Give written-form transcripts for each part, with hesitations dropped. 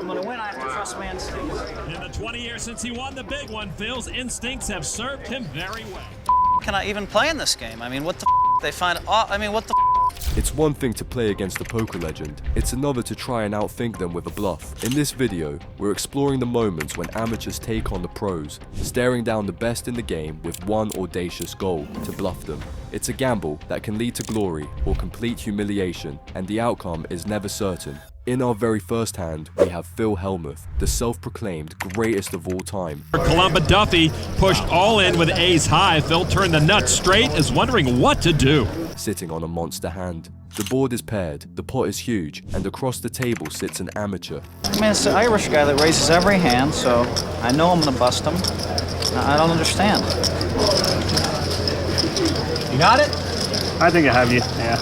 I'm gonna win, I have to trust my instincts. In the 20 years since he won the big one, Phil's instincts have served him very well. Can I even play in this game? I mean, what the they find, I mean, what the It's one thing to play against a poker legend, it's another to try and outthink them with a bluff. In this video, we're exploring the moments when amateurs take on the pros, staring down the best in the game with one audacious goal, to bluff them. It's a gamble that can lead to glory or complete humiliation, and the outcome is never certain. In our very first hand, we have Phil Hellmuth, the self-proclaimed greatest of all time. Columba Duffy pushed all in with ace high. Phil turned the nuts straight, is wondering what to do. Sitting on a monster hand. The board is paired, the pot is huge, and across the table sits an amateur. I mean, it's an Irish guy that raises every hand, so I know I'm gonna bust him. I don't understand. You got it? I think I have you, yeah.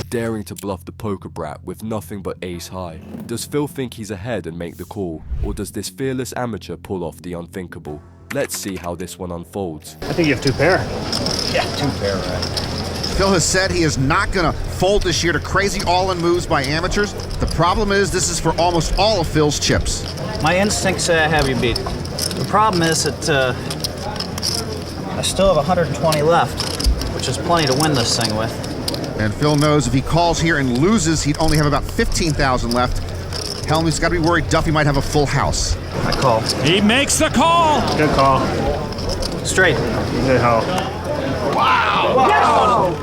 Daring to bluff the poker brat with nothing but ace high. Does Phil think he's ahead and make the call, or does this fearless amateur pull off the unthinkable? Let's see how this one unfolds. I think you have two pair. Yeah, 2 pair, right? Phil has said he is not going to fold this year to crazy all-in moves by amateurs. The problem is this is for almost all of Phil's chips. My instincts say I have you beat. The problem is that I still have 120 left, which is plenty to win this thing with. And Phil knows if he calls here and loses, he'd only have about 15,000 left. Hellmuth's got to be worried Duffy might have a full house. I call. He makes the call. Good call. Straight. Good call. Wow! Wow!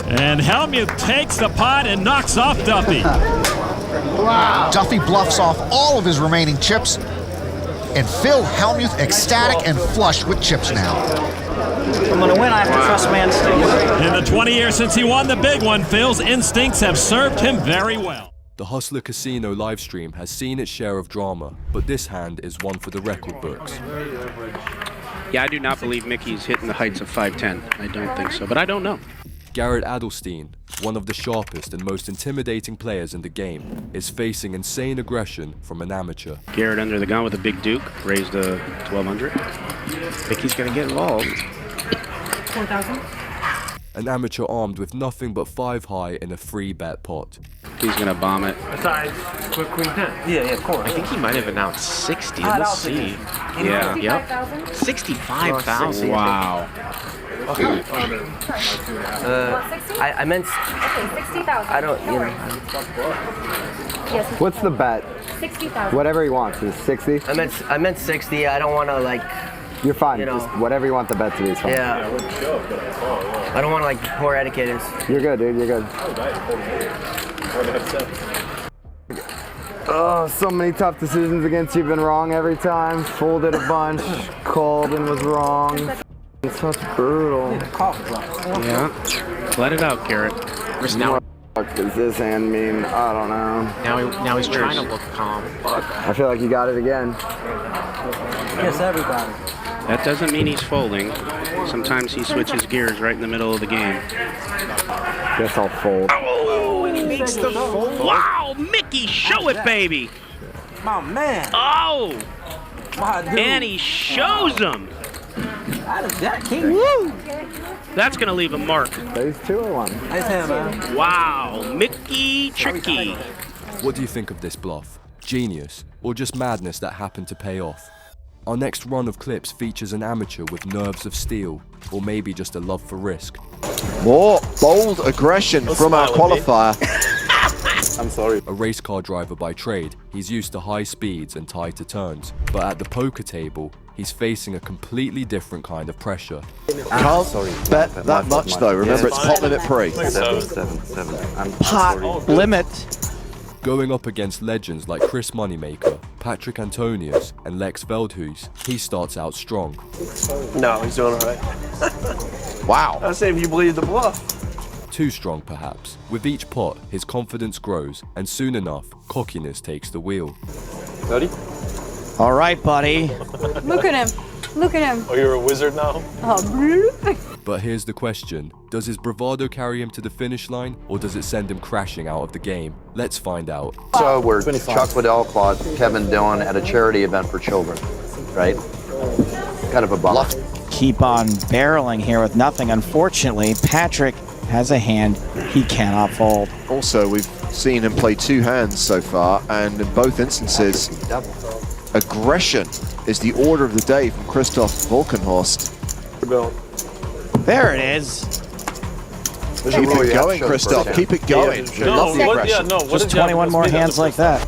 And Hellmuth takes the pot and knocks off Duffy. Wow! Duffy bluffs off all of his remaining chips, and Phil Hellmuth ecstatic and flush with chips now. I'm gonna win, I have to trust my instincts. In the 20 years since he won the big one, Phil's instincts have served him very well. The Hustler Casino livestream has seen its share of drama, but this hand is one for the record books. Yeah, I do not believe Mickey's hitting the heights of 5'10". I don't think so, but I don't know. Garrett Adelstein, one of the sharpest and most intimidating players in the game, is facing insane aggression from an amateur. Garrett under the gun with a big duke, raised a 1200. Mickey's gonna get involved. 4,000. An amateur armed with nothing but 5 high in a free bet pot. He's gonna bomb it. Besides, quick queen 10. Yeah, of course. I think he might have announced 60. We'll see. Yeah, yep. 65,000? 65,000. Wow. I meant. Okay, 60,000. I don't. You know. Yes. What's the bet? 60,000. Whatever he wants. Is 60? I meant 60. I don't want to like. You're fine. You know. Just whatever you want the bet to be is fine. Yeah. I don't want to like poor etiquette. You're good, dude. You're good. Oh, so many tough decisions against you. Been wrong every time. Folded a bunch. Called and was wrong. It's such brutal. Yeah. Let it out, Garrett. Where's now? What the fuck does this hand mean? I don't know. Now he's trying to look calm. I feel like you got it again. Yes, everybody. That doesn't mean he's folding. Sometimes he switches gears right in the middle of the game. Guess I'll fold. Oh, and he makes the fold. Wow, Mickey, show it, baby. My man. Oh, My dude. and he shows him. That king. Woo! That's gonna leave a mark. Phase 2 or 1? Nice hand, man. Wow, Mickey tricky. What do you think of this bluff? Genius, or just madness that happened to pay off? Our next run of clips features an amateur with nerves of steel, or maybe just a love for risk. More bold aggression from our qualifier. I'm sorry. A race car driver by trade, he's used to high speeds and tighter turns, but at the poker table, he's facing a completely different kind of pressure. Can't bet that much though, remember it's pot limit pre. 7. Pot limit. Going up against legends like Chris Moneymaker, Patrik Antonius, and Lex Veldhuis, he starts out strong. No, he's doing all right. Wow. I say if you believe the bluff. Too strong perhaps. With each pot, his confidence grows, and soon enough, cockiness takes the wheel. 30? All right, buddy. Look at him. Look at him. Oh, you're a wizard now? Oh, But here's the question, does his bravado carry him to the finish line, or does it send him crashing out of the game? Let's find out. So we're Chuck Liddell, Claude, Kevin Dillon at a charity event for children, right? Kind of a bummer. Keep on barreling here with nothing. Unfortunately, Patrik has a hand he cannot fold. Also, we've seen him play 2 hands so far, and in both instances, aggression is the order of the day from Christoph Volkenhorst. There it is. Keep it going, Christoph. Keep it going. Love the aggression. Just 21 more hands like that.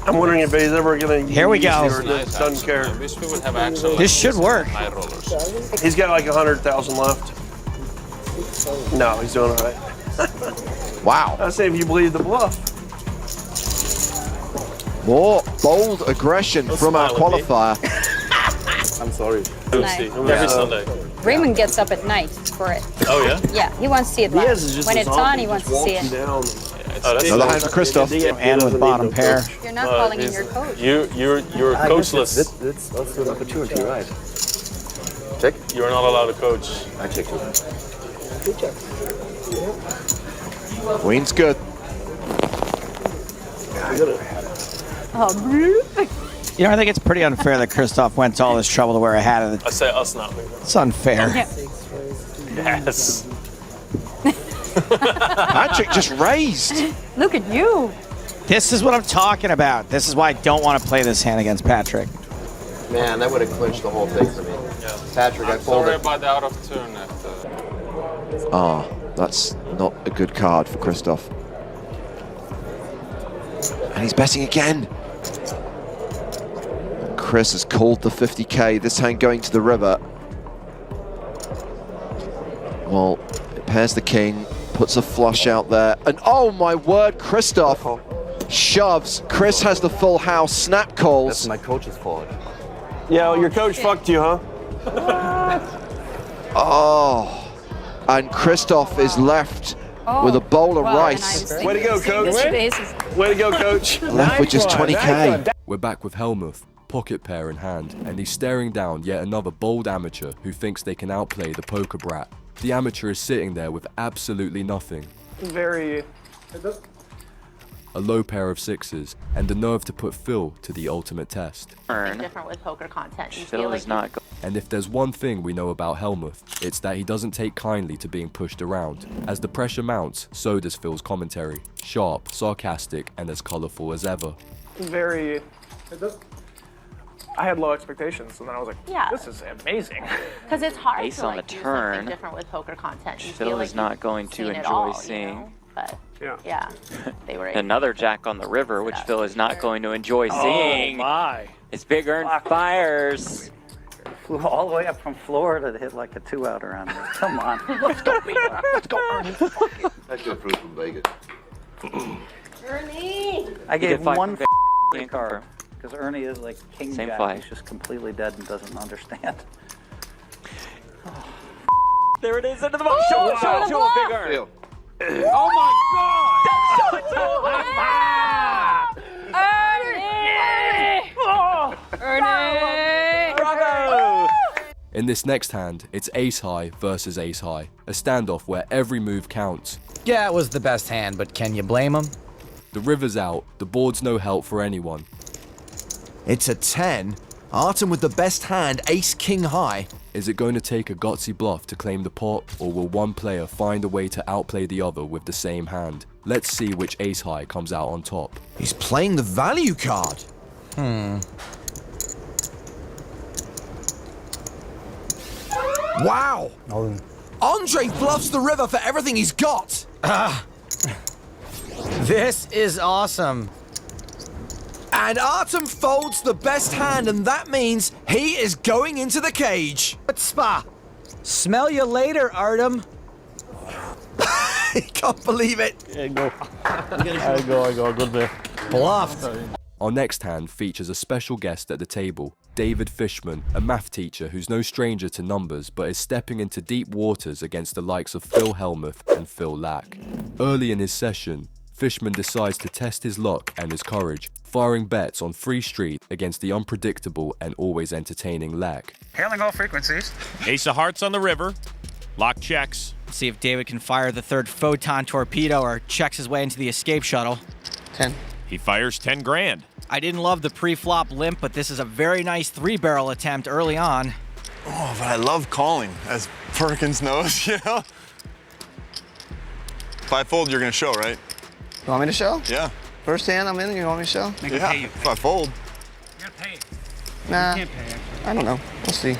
I'm wondering if he's ever going to Here we go. or doesn't care. This should work. He's got like 100,000 left. No, he's doing all right. Wow. I say if you believe the bluff. More bold aggression from our qualifier. I'm sorry. Every Sunday. Raymond gets up at night for it. Oh, yeah? Yeah, he wants to see it live. When it's on, he wants to see it. Another hand for Christoph. And with bottom pair. You're not calling in your coach. You're coachless. That's an opportunity, right? Check. You're not allowed to coach. I check it. Queen's good. Oh, You know, I think it's pretty unfair that Christoph went to all this trouble to wear a hat. I say us not. It's unfair. Yes. Patrik just raised. Look at you. This is what I'm talking about. This is why I don't want to play this hand against Patrik. Man, that would have clinched the whole thing for me. Patrik, I folded. Sorry about the out of turn. That's not a good card for Christoph. And he's betting again. Chris has called the 50k. This hand going to the river. Well, it pairs the king, puts a flush out there, and oh my word, Christoph shoves. Chris has the full house, snap calls. That's my coach's fault. Yeah, your coach fucked you, huh? Oh, and Christoph is left with a bowl of rice. Way to go, coach. Way to go, coach. Left with just 20k. We're back with Hellmuth, pocket pair in hand, and he's staring down yet another bold amateur who thinks they can outplay the poker brat. The amateur is sitting there with absolutely nothing. A low pair of sixes, and the nerve to put Phil to the ultimate test. Different with poker content. You Phil feel is like not. And if there's one thing we know about Hellmuth, it's that he doesn't take kindly to being pushed around. As the pressure mounts, so does Phil's commentary. Sharp, sarcastic, and as colourful as ever. I had low expectations, and then I was like, Yeah. this is amazing. Because it's hard Ace to on like the do turn. something different with poker content. You Phil feel like is not you've going to seen it enjoy all, seeing. You know? But Yeah. they were Another jack on the river, which Phil is not going to enjoy seeing. My. It's Big Earn fires. Flew all the way up from Florida to hit like a 2-out around here. Come on. Let's go, Peter. Let's go, Ernie. That's your fruit from Vegas. Ernie! I gave one Can't card because Ernie is like king Same jack. five. He's just completely dead and doesn't understand. There it is into the box. Show it, show it, show it, Big Earn. Phil. Oh my God! Show it to him! Ernie! Bravo! In this next hand, it's ace high versus ace high, a standoff where every move counts. Yeah, it was the best hand, but can you blame him? The river's out, the board's no help for anyone. It's a 10. Artem with the best hand, ace king high. Is it going to take a gutsy bluff to claim the pot, or will one player find a way to outplay the other with the same hand? Let's see which ace high comes out on top. He's playing the value card. Wow! Andre bluffs the river for everything he's got. This is awesome. And Artem folds the best hand, and that means he is going into the cage. Spa. Smell you later, Artem. He can't believe it. I go. Good there. Bluffed. Our next hand features a special guest at the table, David Fishman, a math teacher who's no stranger to numbers but is stepping into deep waters against the likes of Phil Hellmuth and Phil Laak. Early in his session, Fishman decides to test his luck and his courage, firing bets on Free Street against the unpredictable and always entertaining Laak. Hailing all frequencies. Ace of hearts on the river. Lock checks. See if David can fire the third photon torpedo or checks his way into the escape shuttle. 10. He fires 10 grand. I didn't love the pre-flop limp, but this is a very nice 3-barrel attempt early on. Oh, but I love calling, as Perkins knows, you know? If I fold, you're gonna show, right? You want me to show? Yeah. First hand I'm in, you want me to show? Yeah, if I fold. You gotta pay. Nah, You can't pay, actually. I don't know. We'll see.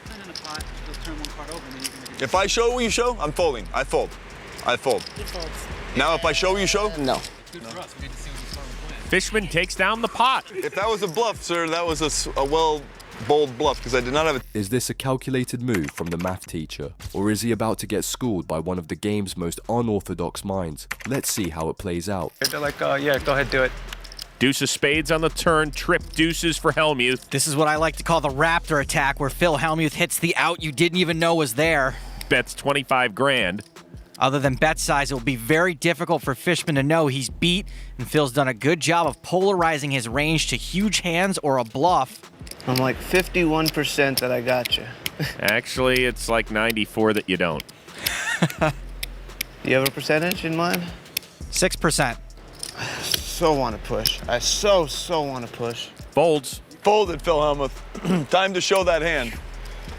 Put it in the pot, just turn one card over, and then you can make If I show, you show, I'm folding. I fold. I fold. He folds. Now if I show, you show? No. good for us. We get to see what he's playing. Fishman takes down the pot. If that was a bluff, sir, that was a well-bowled bluff, because I did not have a... Is this a calculated move from the math teacher, or is he about to get schooled by one of the game's most unorthodox minds? Let's see how it plays out. They're like, yeah, go ahead, do it. Deuce of spades on the turn, trip deuces for Hellmuth. This is what I like to call the raptor attack, where Phil Hellmuth hits the out you didn't even know was there. Bets 25 grand. Other than bet size, it will be very difficult for Fishman to know he's beat, and Phil's done a good job of polarizing his range to huge hands or a bluff. I'm like 51% that I got you. Actually, it's like 94 that you don't. You have a percentage in mind? 6%. So want to push. I so want to push. Folds. Folded, Phil Hellmuth. Time to show that hand.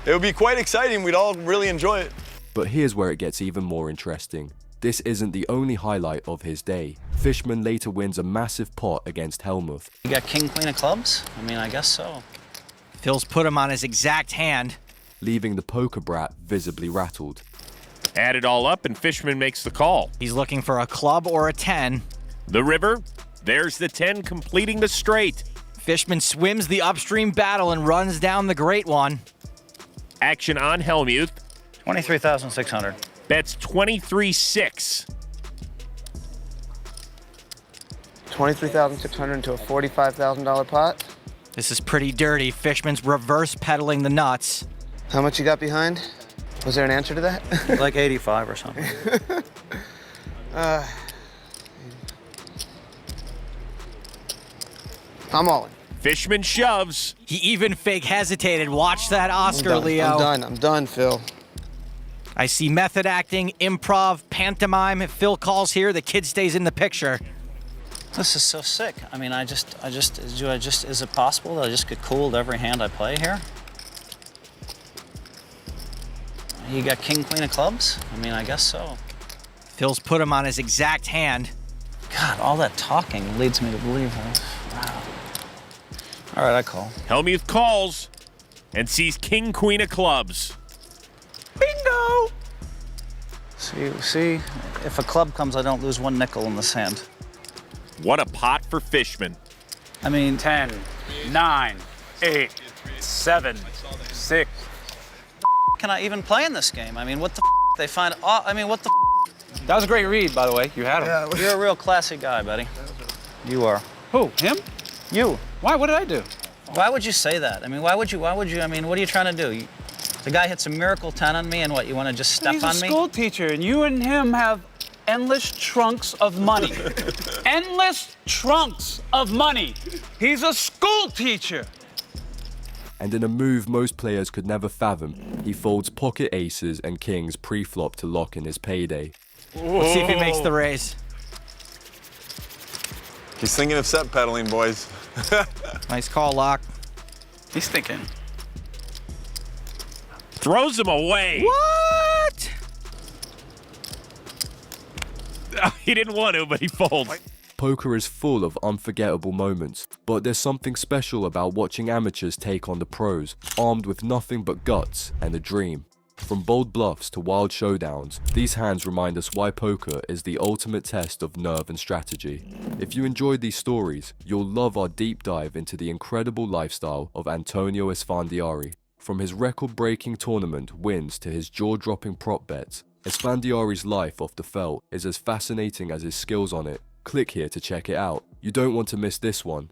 It would be quite exciting. We'd all really enjoy it. But here's where it gets even more interesting. This isn't the only highlight of his day. Fishman later wins a massive pot against Hellmuth. You got king, queen of clubs? I mean, I guess so. Phil's put him on his exact hand, leaving the poker brat visibly rattled. Add it all up and Fishman makes the call. He's looking for a club or a 10. The river, there's the 10 completing the straight. Fishman swims the upstream battle and runs down the great one. Action on Hellmuth. 23,600. Bets 23-6. 23,600 into a $45,000 pot. This is pretty dirty. Fishman's reverse pedaling the nuts. How much you got behind? Was there an answer to that? Like 85 or something. I'm all in. Fishman shoves. He even fake hesitated. Watch that Oscar, Leo. I'm done, Phil. I see method acting, improv, pantomime. If Phil calls here, the kid stays in the picture. This is so sick. I mean, is it possible that I just get cooled every hand I play here? You got king, queen of clubs? I mean, I guess so. Phil's put him on his exact hand. God, all that talking leads me to believe that. Wow. All right, I call. Hellmuth calls and sees king, queen of clubs. Bingo! See, if a club comes, I don't lose one nickel in this hand. What a pot for Fishman. I mean, 10, 9, 8, 7, 6. Can I even play in this game? I mean, what the they find? I mean, what the? That was a great read, by the way. You had him. Yeah, you're a real classy guy, buddy. You are. Who? Him? You. Why? What did I do? Why would you say that? I mean, why would you? I mean, what are you trying to do? The guy hits a miracle 10 on me, and what? You want to just step He's on a me? school teacher, and you and him have endless trunks of money. Endless trunks of money. He's a school teacher. And in a move most players could never fathom, he folds pocket aces and kings pre-flop to lock in his payday. Let's see if he makes the raise. He's thinking of set pedaling, boys. Nice call, Laak. He's thinking. Throws him away. What? He didn't want to, but he folds. Poker is full of unforgettable moments, but there's something special about watching amateurs take on the pros, armed with nothing but guts and a dream. From bold bluffs to wild showdowns, these hands remind us why poker is the ultimate test of nerve and strategy. If you enjoyed these stories, you'll love our deep dive into the incredible lifestyle of Antonio Esfandiari. From his record-breaking tournament wins to his jaw-dropping prop bets, Esfandiari's life off the felt is as fascinating as his skills on it. Click here to check it out. You don't want to miss this one.